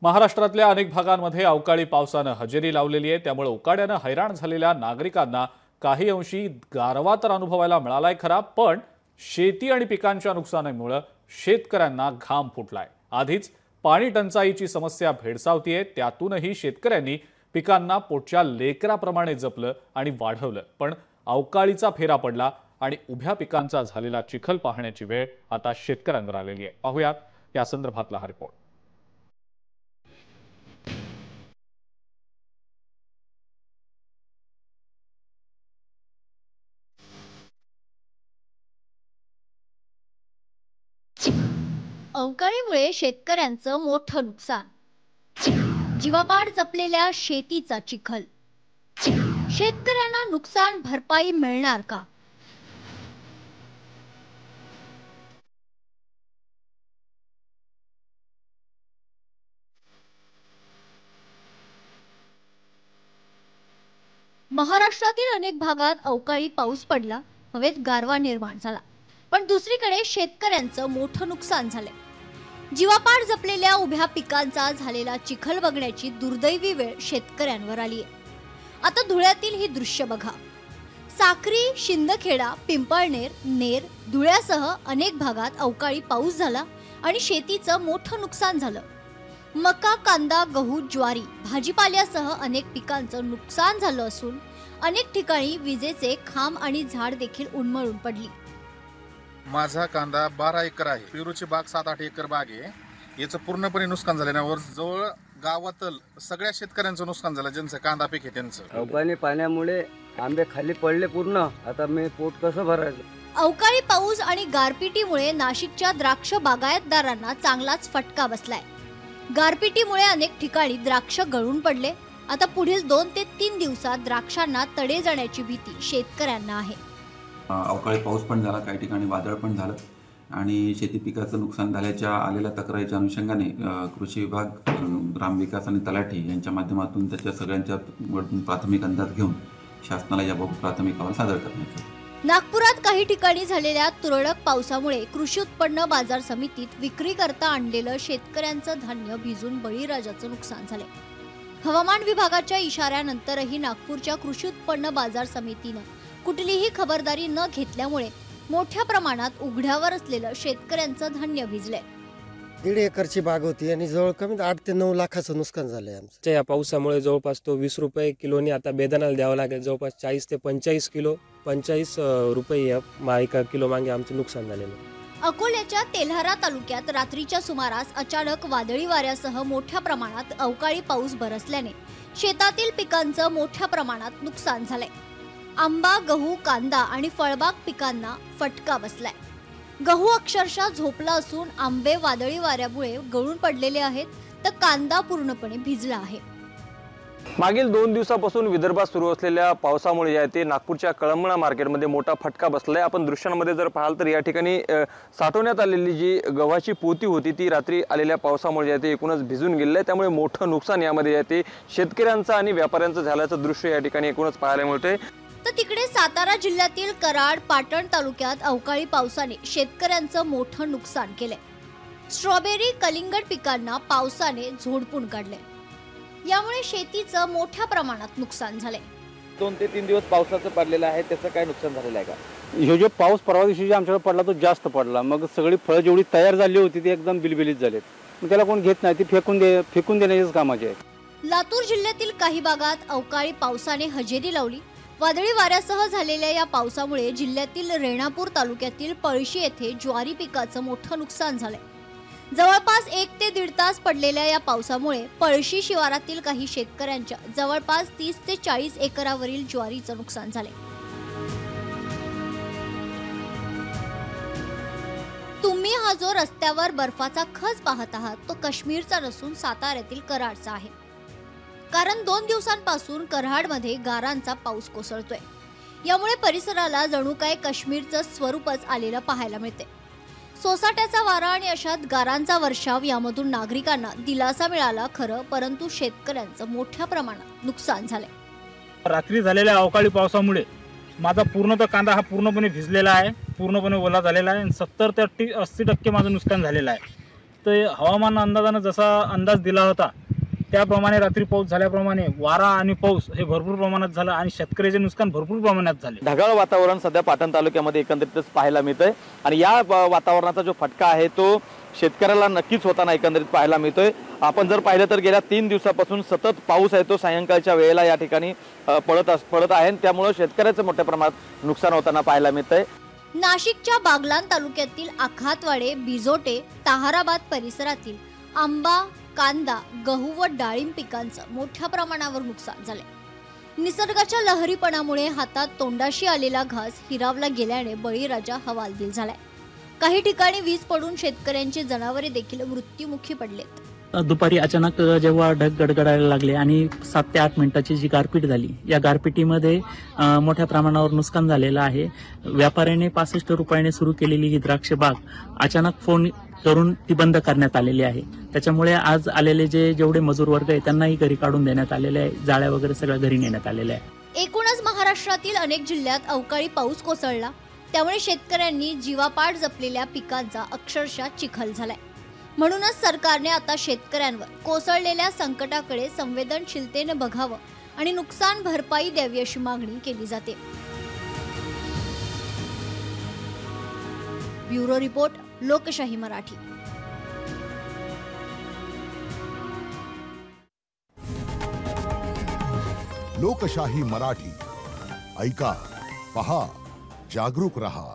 महाराष्ट्रातल्या अनेक भागांमध्ये अवकाळी पावसानं हजेरी लावलेली आहे। त्यामुळे उकाड्यानं हैराण झालेल्या नागरिकांना काही अंशी गारवा तर अनुभवायला मिळालाय खरा, पण शेती आणि पिकांच्या नुकसानामुळे शेतकऱ्यांना घाम फुटलाय। आधीच पाणी टंचाईची समस्या भेडसावतीये, त्यातूनही शेतकऱ्यांनी पिकांना पोटच्या लेकराप्रमाणे जपलं आणि वाढवलं। पण अवकाळीचा फेरा पडला आणि उभ्या पिकांचा झालेला चिखल पाहण्याची वेळ आता शेतकऱ्यांवर आलेली आहे। पाहूयात या संदर्भातला हा रिपोर्ट। अवकाळीमुळे शेतकऱ्यांचं मोठं नुकसान, जीवापाड जपलेल्या शेतीचा चिखल, शेतकऱ्यांना नुकसान भरपाई मिळणार का? महाराष्ट्रातील अनेक भागात अवकाळी पाऊस पडला, हवेत गारवा निर्माण झाला, पण दुसरीकडे शेतकऱ्यांचं मोठं नुकसान झाले। जीवापाड जपलेल्या उभ्या पिकांचा झालेला चिखल बघण्याची दुर्दैवी वेळ शेतकऱ्यांवर आली आहे। आता धुळ्यातील ही दृश्य बघा। साक्री, शिंदखेडा, पिंपळनेर, नेर, धुळ्यासह अनेक भागात अवकाळी पाऊस झाला आणि शेतीचं मोठं नुकसान झालं। मका, कांदा, गहू, ज्वारी, भाजीपाल्यासह अनेक पिकांचं नुकसान झालं असून अनेक ठिकाणी विजेचे खांब आणि झाड देखील उन्मळून पडली। माझा कांदा 12 एकर आहे, पेरूची बाग 7-8 एकर बाग आहे। याचं पूर्णपणे नुकसान झाल्यावर जवळ गावातील सगळ्या शेतकऱ्यांचं नुकसान झालं, ज्यांचं कांदा पीक आहे त्यांचं। अवकाळी पाण्यामुळे आंबे खाली पडले पूर्ण, आता मी पोट कसं भरायचं? अवकाळी पाऊस आणि गारपिटीमुळे नाशिकच्या द्राक्ष बागायतदारांना चांगलाच फटका बसलाय। गारपिटीमुळे अनेक ठिकाणी द्राक्ष गळून पडले। आता पुढील 2 ते 3 दिवसात द्राक्षांना तडे जाण्याची भीती शेतकऱ्यांना आहे। अवकाळी पाऊस पण झाला, काही ठिकाणी वादळ पण झालं आणि शेती पिकाचं नुकसान झाल्याच्या आलेल्या तक्रारीच्या अनुषंगाने कृषी विभाग, ग्रामविकास आणि तलाठी यांच्या माध्यमातून त्याच्या सगळ्यांच्या प्राथमिक अंदाज घेऊन शासनाला याबाबत प्राथमिक अहवाल सादर करण्यात आला। नागपुरात काही ठिकाणी झालेल्या तुरळक पावसामुळे कृषी उत्पन्न बाजार समितीत विक्री करता आणलेलं शेतकऱ्यांचं धान्य भिजून बळीराजाचं नुकसान झाले। हवामान विभागाच्या इशाऱ्यानंतरही नागपूरच्या कृषी उत्पन्न बाजार समितीनं कुठलीही खबरदारी न घेतल्यामुळे मोठ्या प्रमाणात उघड्यावर असलेलं शेतकऱ्यांचं धान्य भिजले। 1.5 एकरची बाग होती आणि जवळ कमी 8 ते 9 लाखाचं नुकसान झालंय आमचं। या पावसामुळे जवळपास तो 20 रुपये किलोनी आता बेदाण्याला द्यावं लागेल। जवळपास 40 ते 45 रुपये एका किलो मागे आमचं नुकसान झालेलं। अकोल्याच्या तेल्हारा तालुक्यात रात्रीच्या सुमारास अचानक वादळी वाऱ्यासह मोठ्या प्रमाणात अवकाळी पाऊस बरसल्याने शेतातील पिकांचं मोठ्या प्रमाणात नुकसान झालंय। आंबा, गहू, कांदा आणि फळबाग पिकांना फटका बसलाय। गहू अक्षरशः झोपला असून आंबे वादळी वाऱ्यामुळे गळून पडलेले आहेत, तर कांदा पूर्णपणे भिजला आहे। मागील 2 दिवसापासून विदर्भात सुरू असलेल्या पावसामुळे जे आहे ते नागपूरच्या कळमना मार्केटमध्ये मोठा फटका बसलाय। आपण दृश्यांमध्ये जर पाहाल तर या ठिकाणी साठवण्यात आलेली जी गव्हाची पोती होती ती रात्री आलेल्या पावसामुळे जे आहे ते एकूणच भिजून गेलेलं आहे। त्यामुळे मोठं नुकसान यामध्ये जे आहे ते शेतकऱ्यांचं आणि व्यापाऱ्यांचं झाल्याचं दृश्य या ठिकाणी एकूणच पाहायला मिळतंय। तर तिकडे सातारा जिल्ह्यातील कराड, पाटण तालुक्यात अवकाळी पावसाने शेतकऱ्यांचं मोठं नुकसान केलंय। स्ट्रॉबेरी, कलिंगड पिकांना पावसाने झोडपून काढले, यामुळे शेतीचं मोठ्या प्रमाणात नुकसान झाले। 2 ते 3 दिवस पावसाचं पडलेलं आहे, त्याचं काय नुकसान झालेलं आहे का? ह्यो जो पाऊस परवा दिवशी आमच्याकडे पडला तो जास्त पडला, मग सगळी फळं जेवढी तयार झाली होती ती एकदम बिलबिलीत झालीत। मग त्याला कोण घेत नाही, ती फेकून देण्याचेच कामाचे आहे। लातूर जिल्ह्यातील काही भागात अवकाळी पावसाने हजेरी लावली। वादळी वाऱ्यासह झालेल्या या पावसामुळे जिल्ह्यातील रेणापूर तालुक्यातील पळशी येथे ज्वारी पिकाचं मोठं नुकसान झालंय। जवळपास 1 ते 1.5 तास पडलेल्या या पावसामुळे पळशी शिवारातील काही शेतकऱ्यांच्या जवळपास 30 ते 40 एकरावरील ज्वारीचं नुकसान झाले। तुम्ही हा जो रस्त्यावर बर्फाचा खच पाहत आहात तो काश्मीरचा नसून साताऱ्यातील कराडचा आहे। कारण 2 दिवसांपासून कराडमध्ये गारांचा पाऊस कोसळतोय, यामुळे परिसराला जणू काय काश्मीरचं स्वरूपच आलेलं पाहायला मिळते। सोसाट्याचा वारा आणि अशात गारांचा वर्षाव यामधून नागरिकांना दिलासा मिळाला खरं, परंतु शेतकऱ्यांचं मोठ्या प्रमाणात नुकसान झालंय। रात्री झालेल्या अवकाळी पावसामुळे माझा पूर्णतः कांदा हा पूर्णपणे भिजलेला आहे, पूर्णपणे ओला झालेला आहे आणि 70 ते 80% माझं नुकसान झालेलं आहे। ते हवामान अंदाजानं जसा अंदाज दिला होता त्याप्रमाणे रात्री पाऊस झाल्याप्रमाणे वारा आणि पाऊस हे भरपूर प्रमाणात झालं आणि शेतकऱ्याचे नुकसान भरपूर प्रमाणात झाले. ढगाळ वातावरण सध्या पाटण तालुक्यामध्ये एकंदरीतच पाहायला मिळतंय आणि या वातावरणाचा जो फटका आहे तो शेतकऱ्याला नक्कीच होताना एकंदरीत पाहायला मिळतोय. आपण जर पाहिलं तर गेल्या 3 दिवसापासून सतत पाऊस आहे तो सायंकाळच्या वेळेला या ठिकाणी पडत आहे. त्यामुळे शेतकऱ्याचं मोठ्या प्रमाणात नुकसान होताना पाहायला मिळतंय. नाशिकच्या बागलाण तालुक्यातील आखातवाडे, बिजोटे, ताहाराबाद परिसरातील आंबा, कांदा, गहू व डाळिंब पिकांचं मोठ्या प्रमाणावर नुकसान झालंय. निसर्गाच्या लहरीपणामुळे हातात तोंडाशी आलेला घास हिरावला गेल्याने बळीराजा हवालदिल झालाय. काही ठिकाणी वीज पडून शेतकऱ्यांची जनावरे देखील मृत्युमुखी पडलेत. दुपारी अचानक जेव्हा ढग गडगडायला लागले आणि 7 ते 8 मिनिटाची जी गारपीट झाली, या गारपिटीमध्ये मोठ्या प्रमाणावर नुकसान झालेलं आहे. व्यापाऱ्याने 65 रुपयाने सुरू केलेली ही द्राक्ष बाग अचानक फोन करून ती बंद करण्यात आलेली आहे. त्याच्यामुळे आज आलेले जेवढे मजूर वर्ग आहे त्यांनाही घरी काढून देण्यात आलेले आहे. जाळ्या वगैरे सगळं घरी नेण्यात आलेलं आहे. एकूणच महाराष्ट्रातील अनेक जिल्ह्यात अवकाळी पाऊस कोसळला. त्यामुळे शेतकऱ्यांनी जीवापाड जपलेल्या पिकांचा अक्षरशः चिखल झालाय. म्हणूनच सरकारने आता शेतकऱ्यांवर कोसळलेल्या संकटाकडे संवेदनशीलतेने बघावं आणि नुकसान भरपाई द्यावी अशी मागणी केली जाते. ब्युरो रिपोर्ट, लोकशाही मराठी. लोकशाही मराठी ऐका, पहा, जागरूक रहा.